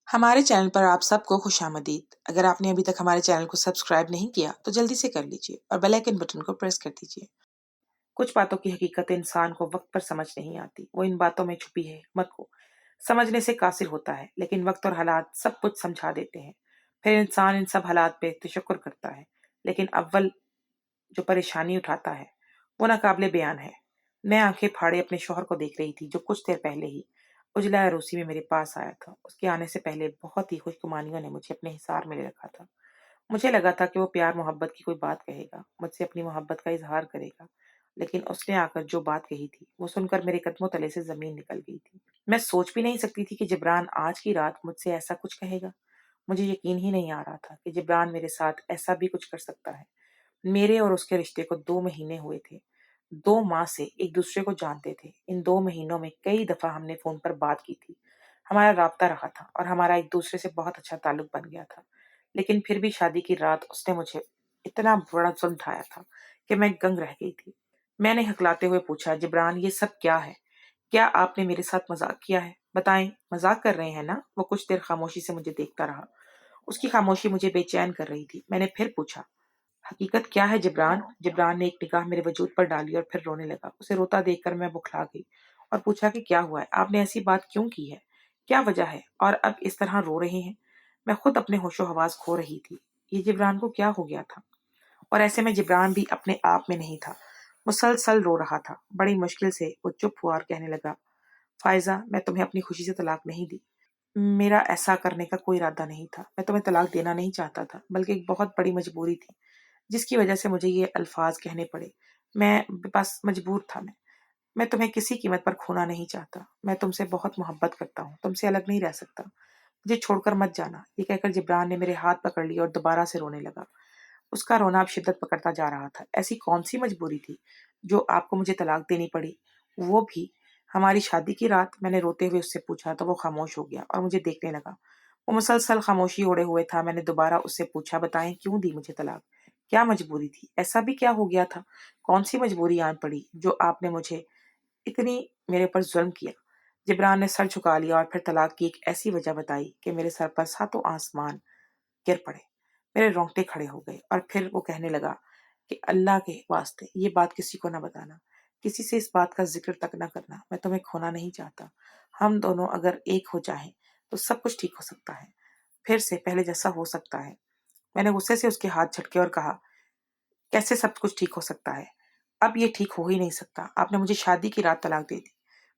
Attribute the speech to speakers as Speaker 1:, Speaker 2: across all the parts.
Speaker 1: ہمارے چینل پر آپ سب کو خوش آمدید۔ اگر آپ نے ابھی تک ہمارے چینل کو سبسکرائب نہیں کیا تو جلدی سے کر لیجئے اور بیل آئیکن بٹن کو پریس کر دیجئے۔ کچھ باتوں کی حقیقت انسان کو وقت پر سمجھ نہیں آتی، وہ ان باتوں میں چھپی ہے حکمت کو سمجھنے سے قاصر ہوتا ہے، لیکن وقت اور حالات سب کچھ سمجھا دیتے ہیں۔ پھر انسان ان سب حالات پہ تشکر کرتا ہے، لیکن اول جو پریشانی اٹھاتا ہے وہ ناقابل بیان ہے۔ میں آنکھیں پھاڑے اپنے شوہر کو دیکھ رہی تھی جو کچھ دیر پہلے ہی اجلا عروسی میں میرے پاس آیا تھا۔ اس کے آنے سے پہلے بہت ہی خوش گمانیوں نے مجھے اپنے حصار میں لے رکھا تھا۔ مجھے لگا تھا کہ وہ پیار محبت کی کوئی بات کہے گا، مجھ سے اپنی محبت کا اظہار کرے گا، لیکن اس نے آ کر جو بات کہی تھی وہ سن کر میرے قدموں تلے سے زمین نکل گئی تھی۔ میں سوچ بھی نہیں سکتی تھی کہ جبران آج کی رات مجھ سے ایسا کچھ کہے گا۔ مجھے یقین ہی نہیں آ رہا تھا کہ جبران میرے ساتھ ایسا بھی کچھ کر سکتا ہے۔ میرے اور اس کے رشتے کو 2 مہینے ہوئے تھے۔ 2 ماہ سے ایک دوسرے کو جانتے تھے۔ ان 2 مہینوں میں کئی دفعہ ہم نے فون پر بات کی تھی، ہمارا رابطہ رہا تھا اور ہمارا ایک دوسرے سے بہت اچھا تعلق بن گیا تھا، لیکن پھر بھی شادی کی رات اس نے مجھے اتنا بڑا ظلم ڈھایا تھا کہ میں گنگ رہ گئی تھی۔ میں نے ہکلاتے ہوئے پوچھا، جبران یہ سب کیا ہے؟ کیا آپ نے میرے ساتھ مذاق کیا ہے؟ بتائیں، مذاق کر رہے ہیں نا؟ وہ کچھ دیر خاموشی سے مجھے دیکھتا رہا۔ اس کی خاموشی مجھے بے چین کر رہی تھی۔ میں نے پھر پوچھا، حقیقت کیا ہے جبران؟ جبران نے ایک نگاہ میرے وجود پر ڈالی اور پھر رونے لگا۔ اسے روتا دیکھ کر میں بکھلا گئی اور پوچھا کہ کیا ہوا ہے؟ آپ نے ایسی بات کیوں کی ہے؟ کیا وجہ ہے؟ اور اب اس طرح رو رہے ہیں؟ میں خود اپنے ہوش و حواس کھو رہی تھی۔ یہ جبران کو کیا ہو گیا تھا؟ اور ایسے میں جبران بھی اپنے آپ میں نہیں تھا، مسلسل رو رہا تھا۔ بڑی مشکل سے وہ چپ ہوا اور کہنے لگا، فائزہ، میں تمہیں اپنی خوشی سے طلاق نہیں دی۔ میرا ایسا کرنے کا کوئی ارادہ نہیں تھا۔ میں تمہیں طلاق دینا نہیں چاہتا تھا، بلکہ ایک بہت بڑی مجبوری تھی جس کی وجہ سے مجھے یہ الفاظ کہنے پڑے۔ میں بس مجبور تھا۔ میں تمہیں کسی قیمت پر کھونا نہیں چاہتا۔ میں تم سے بہت محبت کرتا ہوں، تم سے الگ نہیں رہ سکتا۔ مجھے چھوڑ کر مت جانا۔ یہ کہہ کر جبران نے میرے ہاتھ پکڑ لی اور دوبارہ سے رونے لگا۔ اس کا رونا اب شدت پکڑتا جا رہا تھا۔ ایسی کون سی مجبوری تھی جو آپ کو مجھے طلاق دینی پڑی، وہ بھی ہماری شادی کی رات؟ میں نے روتے ہوئے اس سے پوچھا تو وہ خاموش ہو گیا اور مجھے دیکھنے لگا۔ وہ مسلسل خاموشی اوڑے ہوئے تھا۔ میں نے دوبارہ اس سے پوچھا، بتائیں کیوں دی مجھے طلاق؟ کیا مجبوری تھی؟ ایسا بھی کیا ہو گیا تھا؟ کون سی مجبوری آن پڑی جو آپ نے مجھے اتنی میرے پر ظلم کیا؟ جبران نے سر جھکا لیا اور پھر طلاق کی ایک ایسی وجہ بتائی کہ میرے سر پر ساتوں آسمان گر پڑے۔ میرے رونگٹے کھڑے ہو گئے اور پھر وہ کہنے لگا کہ اللہ کے واسطے یہ بات کسی کو نہ بتانا، کسی سے اس بات کا ذکر تک نہ کرنا۔ میں تمہیں کھونا نہیں چاہتا۔ ہم دونوں اگر ایک ہو جائیں تو سب کچھ ٹھیک ہو سکتا ہے، پھر سے پہلے جیسا ہو سکتا ہے۔ میں نے غصے سے اس کے ہاتھ جھٹکے اور کہا، کیسے سب کچھ ٹھیک ہو سکتا ہے؟ اب یہ ٹھیک ہو ہی نہیں سکتا۔ آپ نے مجھے شادی کی رات طلاق دے دی،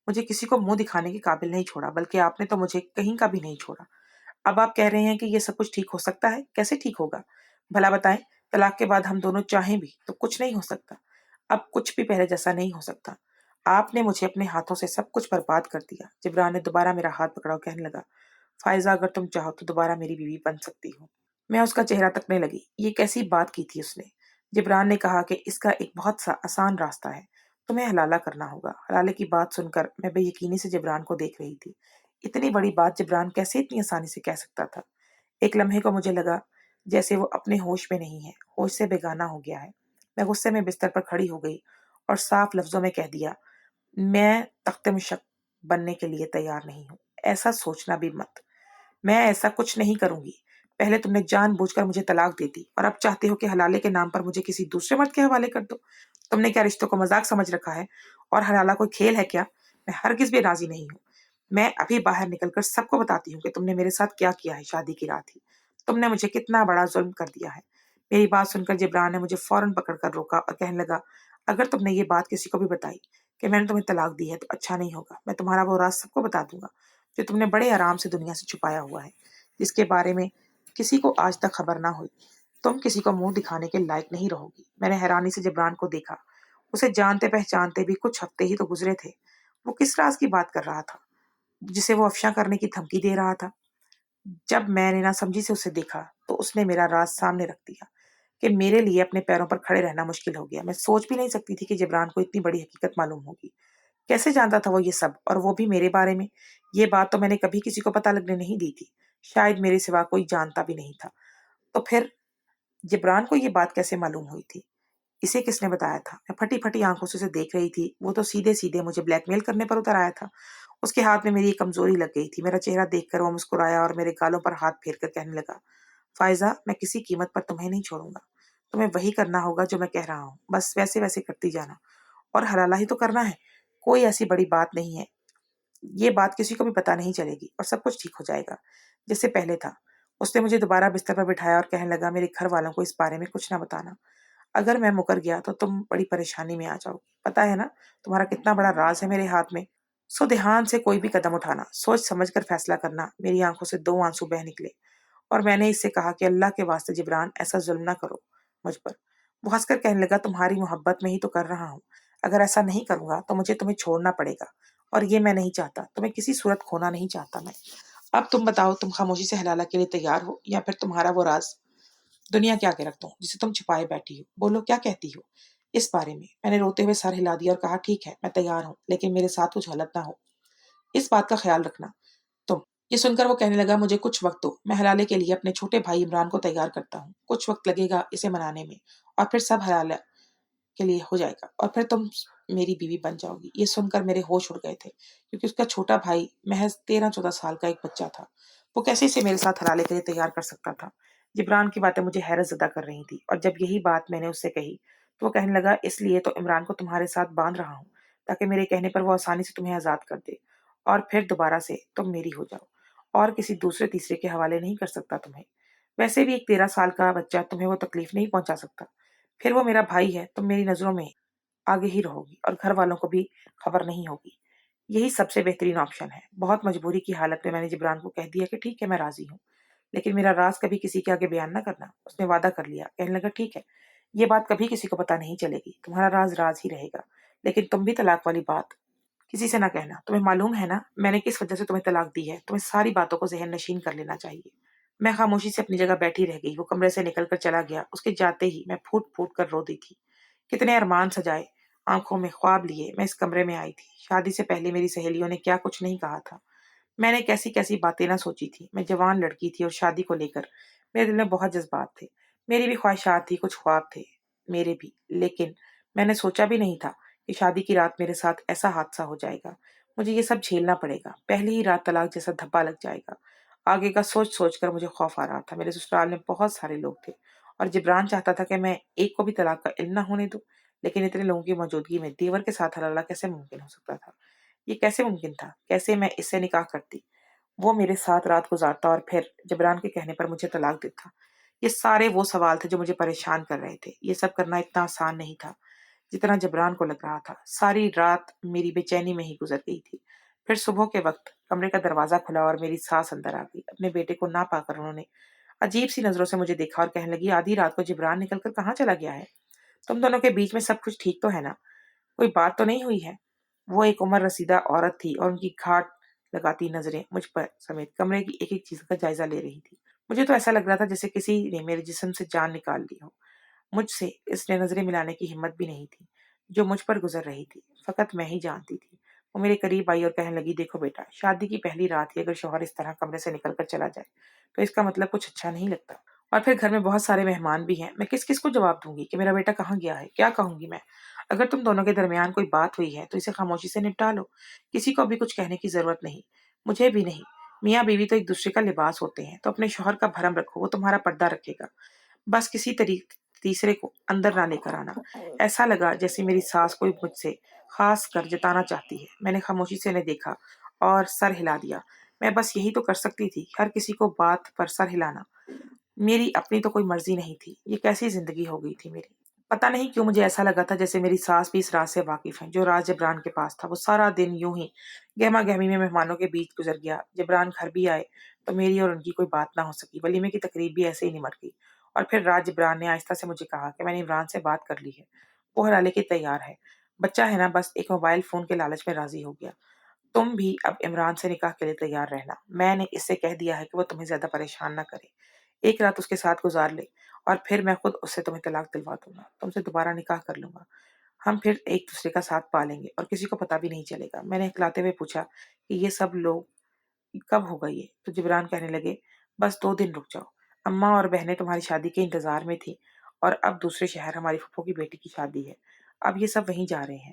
Speaker 1: مجھے کسی کو منہ دکھانے کے قابل نہیں چھوڑا، بلکہ آپ نے تو مجھے کہیں کا بھی نہیں چھوڑا۔ اب آپ کہہ رہے ہیں کہ یہ سب کچھ ٹھیک ہو سکتا ہے؟ کیسے ٹھیک ہوگا؟ بھلا بتائیں، طلاق کے بعد ہم دونوں چاہیں بھی تو کچھ نہیں ہو سکتا۔ اب کچھ بھی پہلے جیسا نہیں ہو سکتا۔ آپ نے مجھے اپنے ہاتھوں سے سب کچھ برباد کر دیا۔ جبران نے دوبارہ میرا ہاتھ پکڑا اور کہنے لگا، فائزہ، اگر تم چاہو تو دوبارہ میری بیوی بن سکتی ہو۔ میں اس کا چہرہ تکنے لگی۔ یہ کیسی بات کی تھی اس نے؟ جبران نے کہا کہ اس کا ایک بہت سا آسان راستہ ہے، تمہیں حلالہ کرنا ہوگا۔ حلالے کی بات سن کر میں بے یقینی سے جبران کو دیکھ رہی تھی۔ اتنی بڑی بات جبران کیسے اتنی آسانی سے کہہ سکتا تھا؟ ایک لمحے کو مجھے لگا جیسے وہ اپنے ہوش میں نہیں ہے، ہوش سے بیگانہ ہو گیا ہے۔ میں غصے میں بستر پر کھڑی ہو گئی اور صاف لفظوں میں کہہ دیا، میں تخت مشق بننے کے لیے تیار نہیں ہوں۔ ایسا سوچنا بھی مت، میں ایسا کچھ نہیں کروں گی۔ پہلے تم نے جان بوجھ کر مجھے طلاق دے دی اور اب چاہتے ہو کہ حلالے کے نام پر مجھے کسی دوسرے مرد کے حوالے کر دو۔ تم نے کیا رشتوں کو مذاق سمجھ رکھا ہے؟ اور حلالہ کوئی کھیل ہے کیا؟ میں ہرگز بھی راضی نہیں ہوں۔ میں ابھی باہر نکل کر سب کو بتاتی ہوں کہ تم نے میرے ساتھ کیا کیا ہے شادی کی رات ہی۔ تم نے مجھے کتنا بڑا ظلم کر دیا ہے۔ میری بات سن کر جبران نے مجھے فوراً پکڑ کر روکا اور کہنے لگا، اگر تم نے یہ بات کسی کو بھی بتائی کہ میں نے تمہیں طلاق دی ہے تو اچھا نہیں ہوگا۔ میں تمہارا وہ راز سب کو بتا دوں گا جو تم نے بڑے آرام سے دنیا سے چھپایا ہوا ہے، جس کے بارے میں کسی کو آج تک خبر نہ ہوئی۔ تم کسی کو منہ دکھانے کے لائق نہیں رہو گی۔ میں نے حیرانی سے جبران کو دیکھا۔ اسے جانتے پہچانتے بھی کچھ ہفتے ہی تو گزرے تھے۔ وہ کس راز کی بات کر رہا تھا جسے وہ افشا کرنے کی دھمکی دے رہا تھا؟ جب میں نے نہ سمجھی سے اسے دیکھا تو اس نے میرا راز سامنے رکھ دیا کہ میرے لیے اپنے پیروں پر کھڑے رہنا مشکل ہو گیا۔ میں سوچ بھی نہیں سکتی تھی کہ جبران کو اتنی بڑی حقیقت معلوم ہوگی۔ کیسے جانتا تھا وہ یہ سب، اور وہ بھی میرے بارے میں؟ یہ بات تو میں نے کبھی کسی کو پتہ لگنے نہیں دی تھی، شاید میرے سوا کوئی جانتا بھی نہیں تھا۔ تو پھر جبران کو یہ بات کیسے معلوم ہوئی تھی؟ اسے کس نے بتایا تھا؟ میں پھٹی پھٹی آنکھوں سے اسے دیکھ رہی تھی۔ وہ تو سیدھے سیدھے مجھے بلیک میل کرنے پر اتر آیا تھا۔ اس کے ہاتھ میں میری ایک کمزوری لگ گئی تھی۔ میرا چہرہ دیکھ کر وہ مسکرایا اور میرے گالوں پر ہاتھ پھیر کر کہنے لگا، فائزہ، میں کسی قیمت پر تمہیں نہیں چھوڑوں گا۔ تمہیں وہی کرنا ہوگا جو میں کہہ رہا ہوں، بس ویسے ویسے کرتی جانا، اور حلالہ ہی تو کرنا ہے، کوئی ایسی بڑی بات نہیں ہے۔ یہ بات کسی کو بھی پتہ نہیں چلے گی اور سب کچھ ٹھیک ہو جائے گا جیسے پہلے تھا۔ اس نے مجھے دوبارہ بستر پر بٹھایا اور کہنے لگا، میرے گھر والوں کو اس بارے میں کچھ نہ بتانا۔ اگر میں مکر گیا تو تم بڑی پریشانی میں آ جاؤ گی۔ پتہ ہے نا تمہارا کتنا بڑا راز ہے میرے ہاتھ میں۔ سو دھیان سے کوئی بھی قدم اٹھانا، سوچ سمجھ کر فیصلہ کرنا۔ میری آنکھوں سے 2 آنسو بہہ نکلے اور میں نے اس سے کہا کہ اللہ کے واسطے جبران، ایسا ظلم نہ کرو مجھ پر۔ وہ ہنس کر کہنے لگا، تمہاری محبت میں ہی تو کر رہا ہوں، اگر ایسا نہیں کروں گا تو مجھے تمہیں چھوڑنا پڑے گا، اور یہ میں نہیں چاہتا، تمہیں کسی صورت کھونا نہیں چاہتا میں۔ اب تم بتاؤ، تم خاموشی سے حلالہ کے لیے تیار ہو، یا پھر تمہارا وہ راز دنیا کے آگے رکھ دوں جسے تم چھپائے بیٹھی ہو؟ بولو، کیا کہتی ہو اس بارے میں؟ میں نے روتے ہوئے سر ہلا دیا اور کہا، ٹھیک ہے، میں تیار ہوں، لیکن میرے ساتھ کچھ غلط نہ ہو، اس بات کا خیال رکھنا تم۔ یہ سن کر وہ کہنے لگا، مجھے کچھ وقت دو، میں حلالے کے لیے اپنے چھوٹے بھائی عمران کو تیار کرتا ہوں، کچھ وقت لگے گا اسے منانے میں، اور پھر سب حلالہ کے لیے ہو جائے گا، اور پھر تم میری بیوی بن جاؤ گی۔ یہ سن کر میرے ہوش اڑ گئے تھے، کیونکہ اس کا چھوٹا بھائی محض 13-14 سال کا ایک بچہ تھا، وہ کیسے اسے میرے ساتھ حلالے کے لیے تیار کر سکتا تھا؟ جبران کی باتیں مجھے حیرت زدہ کر رہی تھی، اور جب یہی بات میں نے اس سے کہی تو وہ کہنے لگا، اس لیے تو عمران کو تمہارے ساتھ باندھ رہا ہوں، تاکہ میرے کہنے پر وہ آسانی سے تمہیں آزاد کر دے، اور پھر دوبارہ سے تم میری ہو جاؤ، اور کسی دوسرے تیسرے کے حوالے نہیں کر سکتا تمہیں۔ ویسے بھی ایک 13 سال کا بچہ تمہیں وہ تکلیف نہیں پہنچا سکتا، پھر وہ میرا بھائی ہے، تم میری نظروں میں آگے ہی رہو گی، اور گھر والوں کو بھی خبر نہیں ہوگی۔ یہی سب سے بہترین آپشن ہے۔ بہت مجبوری کی حالت میں نے جبران کو کہہ دیا کہ ٹھیک ہے، میں راضی ہوں، لیکن میرا راز کبھی کسی کے آگے بیان نہ کرنا۔ اس نے وعدہ کر لیا، کہنے لگا، ٹھیک ہے، یہ بات کبھی کسی کو پتہ نہیں چلے گی، تمہارا راز راز ہی رہے گا، لیکن تم بھی طلاق والی بات کسی سے نہ کہنا۔ تمہیں معلوم ہے نا میں نے کس وجہ سے تمہیں طلاق دی ہے؟ تمہیں ساری باتوں کو ذہن نشین کر لینا چاہیے۔ میں خاموشی سے اپنی جگہ بیٹھی رہ گئی۔ وہ کمرے سے نکل کر چلا گیا۔ اس کے جاتے ہی میں پھوٹ پھوٹ کر رو دی تھی۔ کتنے ارمان سجائے، آنکھوں میں خواب لیے میں اس کمرے میں آئی تھی۔ شادی سے پہلے میری سہیلیوں نے کیا کچھ نہیں کہا تھا، میں نے کیسی کیسی باتیں نہ سوچی تھی۔ میں جوان لڑکی تھی اور شادی کو لے کر میرے دل میں بہت جذبات تھے، میری بھی خواہشات تھی، کچھ خواب تھے میرے بھی، لیکن میں نے سوچا بھی نہیں تھا کہ شادی کی رات میرے ساتھ ایسا حادثہ ہو جائے گا۔ مجھے یہ سب جھیلنا پڑے گا، پہلی ہی رات طلاق جیسا دھبا لگ جائے گا۔ آگے کا سوچ سوچ کر مجھے خوف آ رہا تھا۔ میرے سسرال میں بہت سارے لوگ تھے، اور جبران چاہتا تھا کہ میں ایک کو بھی طلاق کا علم نہ ہونے دوں، لیکن اتنے لوگوں کی موجودگی میں دیور کے ساتھ حلالہ کیسے ممکن ہو سکتا تھا؟ یہ کیسے ممکن تھا؟ کیسے میں اس سے نکاح کرتی، وہ میرے ساتھ رات گزارتا، اور پھر جبران کے کہنے پر مجھے طلاق دیتا؟ یہ سارے وہ سوال تھے جو مجھے پریشان کر رہے تھے۔ یہ سب کرنا اتنا آسان نہیں تھا جتنا جبران کو لگ رہا تھا۔ ساری رات میری بے چینی میں ہی گزر گئی تھی۔ پھر صبح کے وقت کمرے کا دروازہ کھلا اور میری ساس اندر آ گئی۔ اپنے بیٹے کو نہ پا کر انہوں نے عجیب سی نظروں سے مجھے دیکھا اور کہنے لگی، آدھی رات کو جبران نکل کر کہاں چلا گیا ہے؟ تم دونوں کے بیچ میں سب کچھ ٹھیک تو ہے نا؟ کوئی بات تو نہیں ہوئی ہے؟ وہ ایک عمر رسیدہ عورت تھی اور ان کی گھاٹ لگاتی نظریں مجھ پر سمیت کمرے کی ایک ایک چیز کا جائزہ لے رہی تھی۔ مجھے تو ایسا لگ رہا تھا جیسے کسی نے میرے جسم سے جان نکال لی ہو۔ مجھ سے اس نے نظریں ملانے کی ہمت بھی نہیں تھی۔ جو مجھ پر گزر رہی تھی فقط میں ہی جانتی تھی۔ وہ میرے قریب آئی اور کہنے لگی، دیکھو بیٹا، شادی کی پہلی رات ہی اگر شوہر اس طرح کمرے سے نکل کر چلا جائے تو اس کا مطلب کچھ اچھا نہیں لگتا، اور پھر گھر میں بہت سارے مہمان بھی ہیں۔ میں کس کس کو جواب دوں گی کہ میرا بیٹا کہاں گیا ہے؟ کیا کہوں گی میں؟ اگر تم دونوں کے درمیان کوئی بات ہوئی ہے تو اسے خاموشی سے نپٹا لو، کسی کو بھی کچھ کہنے کی ضرورت نہیں، مجھے بھی نہیں۔ میاں بیوی تو ایک دوسرے کا لباس ہوتے ہیں، تو اپنے شوہر کا بھرم رکھو، وہ تمہارا پردہ رکھے گا، بس کسی تیسرے کو اندر نہ لے کر آنا۔ ایسا لگا جیسے میری ساس کوئی مجھ سے خاص کر جتانا چاہتی ہے۔ میں نے خاموشی سے انہیں دیکھا اور سر ہلا دیا۔ میں بس یہی تو کر سکتی تھی، ہر کسی کو بات پر سر ہلانا۔ میری اپنی تو کوئی مرضی نہیں تھی۔ یہ کیسی زندگی ہو گئی تھی میری؟ پتہ نہیں کیوں مجھے ایسا لگا تھا جیسے میری ساس بھی اس راز سے واقف ہیں جو راز جبران کے پاس تھا۔ وہ سارا دن یوں ہی گہما گہمی میں مہمانوں کے بیچ گزر گیا۔ جبران گھر بھی آئے تو میری اور ان کی کوئی بات نہ ہو سکی۔ ولیمے کی تقریب بھی ایسے ہی نمٹ گئی، اور پھر رات جبران نے آہستہ سے مجھے کہا کہ میں نے عمران سے بات کر لی ہے، وہ حلالے کے تیار ہے، بچہ ہے نا، بس ایک موبائل فون کے لالچ میں راضی ہو گیا۔ تم بھی اب عمران سے نکاح کے لیے تیار رہنا۔ میں نے اس سے کہہ دیا ہے کہ وہ تمہیں زیادہ پریشان نہ کرے، ایک رات اس کے ساتھ گزار لے، اور پھر میں خود اس سے تمہیں طلاق دلوا دوں گا، تم سے دوبارہ نکاح کر لوں گا، ہم پھر ایک دوسرے کا ساتھ پالیں گے اور کسی کو پتہ بھی نہیں چلے گا۔ میں نے ہکلاتے ہوئے پوچھا کہ یہ سب لوگ کب ہوگا یہ؟ تو جبران کہنے لگے، بس 2 دن رک جاؤ، اماں اور بہنیں تمہاری شادی کے انتظار میں تھی، اور اب دوسرے شہر ہماری پھپھو کی بیٹی کی شادی ہے، اب یہ سب وہیں جا رہے ہیں،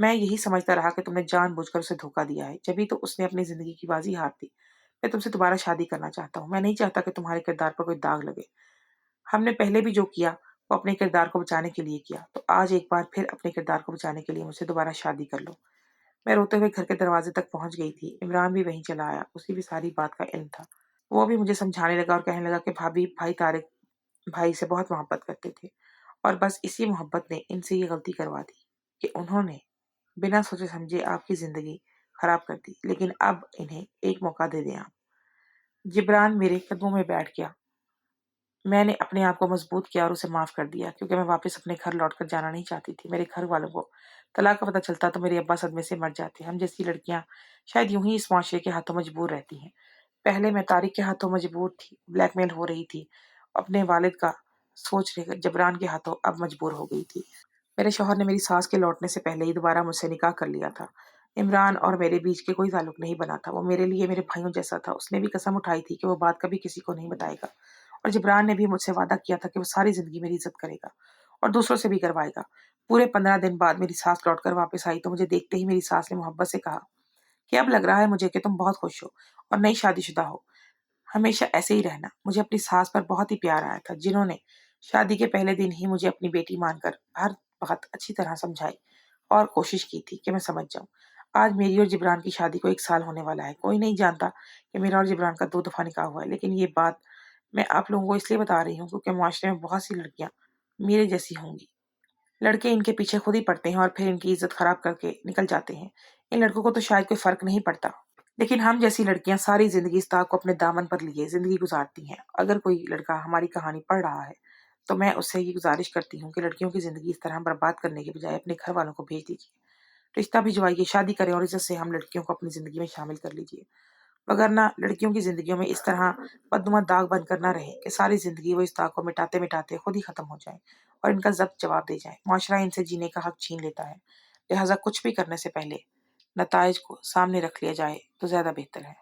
Speaker 1: میں یہی سمجھتا رہا کہ تم نے جان بوجھ کر اسے دھوکا دیا ہے، جبھی تو اس نے اپنی زندگی کی بازی ہار دی۔ میں تم سے دوبارہ شادی کرنا چاہتا ہوں۔ میں نہیں چاہتا کہ تمہارے کردار پر کوئی داغ لگے۔ ہم نے پہلے بھی جو کیا وہ اپنے کردار کو بچانے کے لیے کیا، تو آج ایک بار پھر اپنے کردار کو بچانے کے لیے مجھ سے دوبارہ شادی کر لو۔ میں روتے ہوئے گھر کے دروازے تک پہنچ گئی تھی۔ عمران بھی وہیں چلا آیا، اسی بھی ساری بات کا علم تھا۔ وہ بھی مجھے سمجھانے لگا اور کہنے لگا کہ بھائی طارق بھائی سے بہت محبت کرتے تھے، اور بس اسی محبت نے ان سے یہ غلطی کروا دی کہ انہوں نے بنا سوچے سمجھے آپ کی زندگی خراب کر دی، لیکن اب انہیں ایک موقع دے دیں آپ۔ جبران میرے قدموں میں بیٹھ گیا۔ میں نے اپنے آپ کو مضبوط کیا اور اسے معاف کر دیا، کیونکہ میں واپس اپنے گھر لوٹ کر جانا نہیں چاہتی تھی۔ میرے گھر والوں کو طلاق کا پتہ چلتا تو میرے ابا صدمے سے مر جاتے۔ ہم جیسی لڑکیاں شاید یوں ہی اس معاشرے کے ہاتھوں مجبور رہتی ہیں۔ پہلے میں طارق کے ہاتھوں مجبور تھی، بلیک میل ہو رہی تھی، اپنے والد کا سوچ لے کر جبران کے ہاتھوں اب مجبور ہو گئی تھی۔ میرے شوہر نے میری ساس کے لوٹنے سے پہلے ہی دوبارہ مجھ سے نکاح کر لیا تھا۔ عمران اور میرے بیچ کے کوئی تعلق نہیں بنا تھا۔ وہ میرے لیے میرے بھائیوں جیسا تھا۔ اس نے بھی قسم اٹھائی تھی کہ وہ بات کبھی کسی کو نہیں بتائے گا، اور جبران نے بھی مجھ سے وعدہ کیا تھا کہ وہ ساری زندگی میری عزت کرے گا اور دوسروں سے بھی کروائے گا۔ پورے 15 دن بعد میری ساس لوٹ کر واپس آئی تو مجھے دیکھتے ہی میری ساس نے محبت سے کہا کہ اب لگ رہا ہے مجھے کہ تم بہت خوش ہو اور نئی شادی شدہ ہو، ہمیشہ ایسے ہی رہنا۔ مجھے اپنی ساس پر بہت ہی پیار آیا تھا، جنہوں نے شادی کے پہلے دن ہی مجھے اپنی بیٹی مان کر ہر بات اچھی طرح سمجھائی اور کوشش کی تھی کہ میں سمجھ جاؤں۔ آج میری اور جبران کی شادی کو 1 سال ہونے والا ہے۔ کوئی نہیں جانتا کہ میرا اور جبران کا 2 دفعہ نکاح ہوا ہے، لیکن یہ بات میں آپ لوگوں کو اس لیے بتا رہی ہوں کیونکہ معاشرے میں بہت سی لڑکیاں میرے جیسی ہوں گی۔ لڑکے ان کے پیچھے خود ہی پڑتے ہیں اور پھر ان کی عزت خراب کر کے نکل جاتے ہیں۔ ان لڑکوں کو تو شاید کوئی فرق نہیں پڑتا، لیکن ہم جیسی لڑکیاں ساری زندگی اس داغ کو اپنے دامن پر لیے زندگی گزارتی ہیں۔ اگر کوئی لڑکا ہماری کہانی پڑھ رہا ہے تو میں اس سے یہ گزارش کرتی ہوں کہ لڑکیوں کی زندگی اس طرح برباد کرنے کے بجائے اپنے گھر والوں کو بھیج دیجیے، رشتہ بھجوائیے، شادی کریں اور عزت سے ہم لڑکیوں کو اپنی زندگی میں شامل کر لیجیے، وگرنہ لڑکیوں کی زندگیوں میں اس طرح بدنما داغ بن کر نہ رہے کہ ساری زندگی وہ اس داغ کو مٹاتے مٹاتے خود ہی ختم ہو جائیں اور ان کا ضبط جواب دے جائیں۔ معاشرہ ان سے جینے کا حق چھین لیتا ہے، لہٰذا کچھ بھی کرنے سے پہلے نتائج کو سامنے رکھ لیا جائے تو زیادہ بہتر ہے۔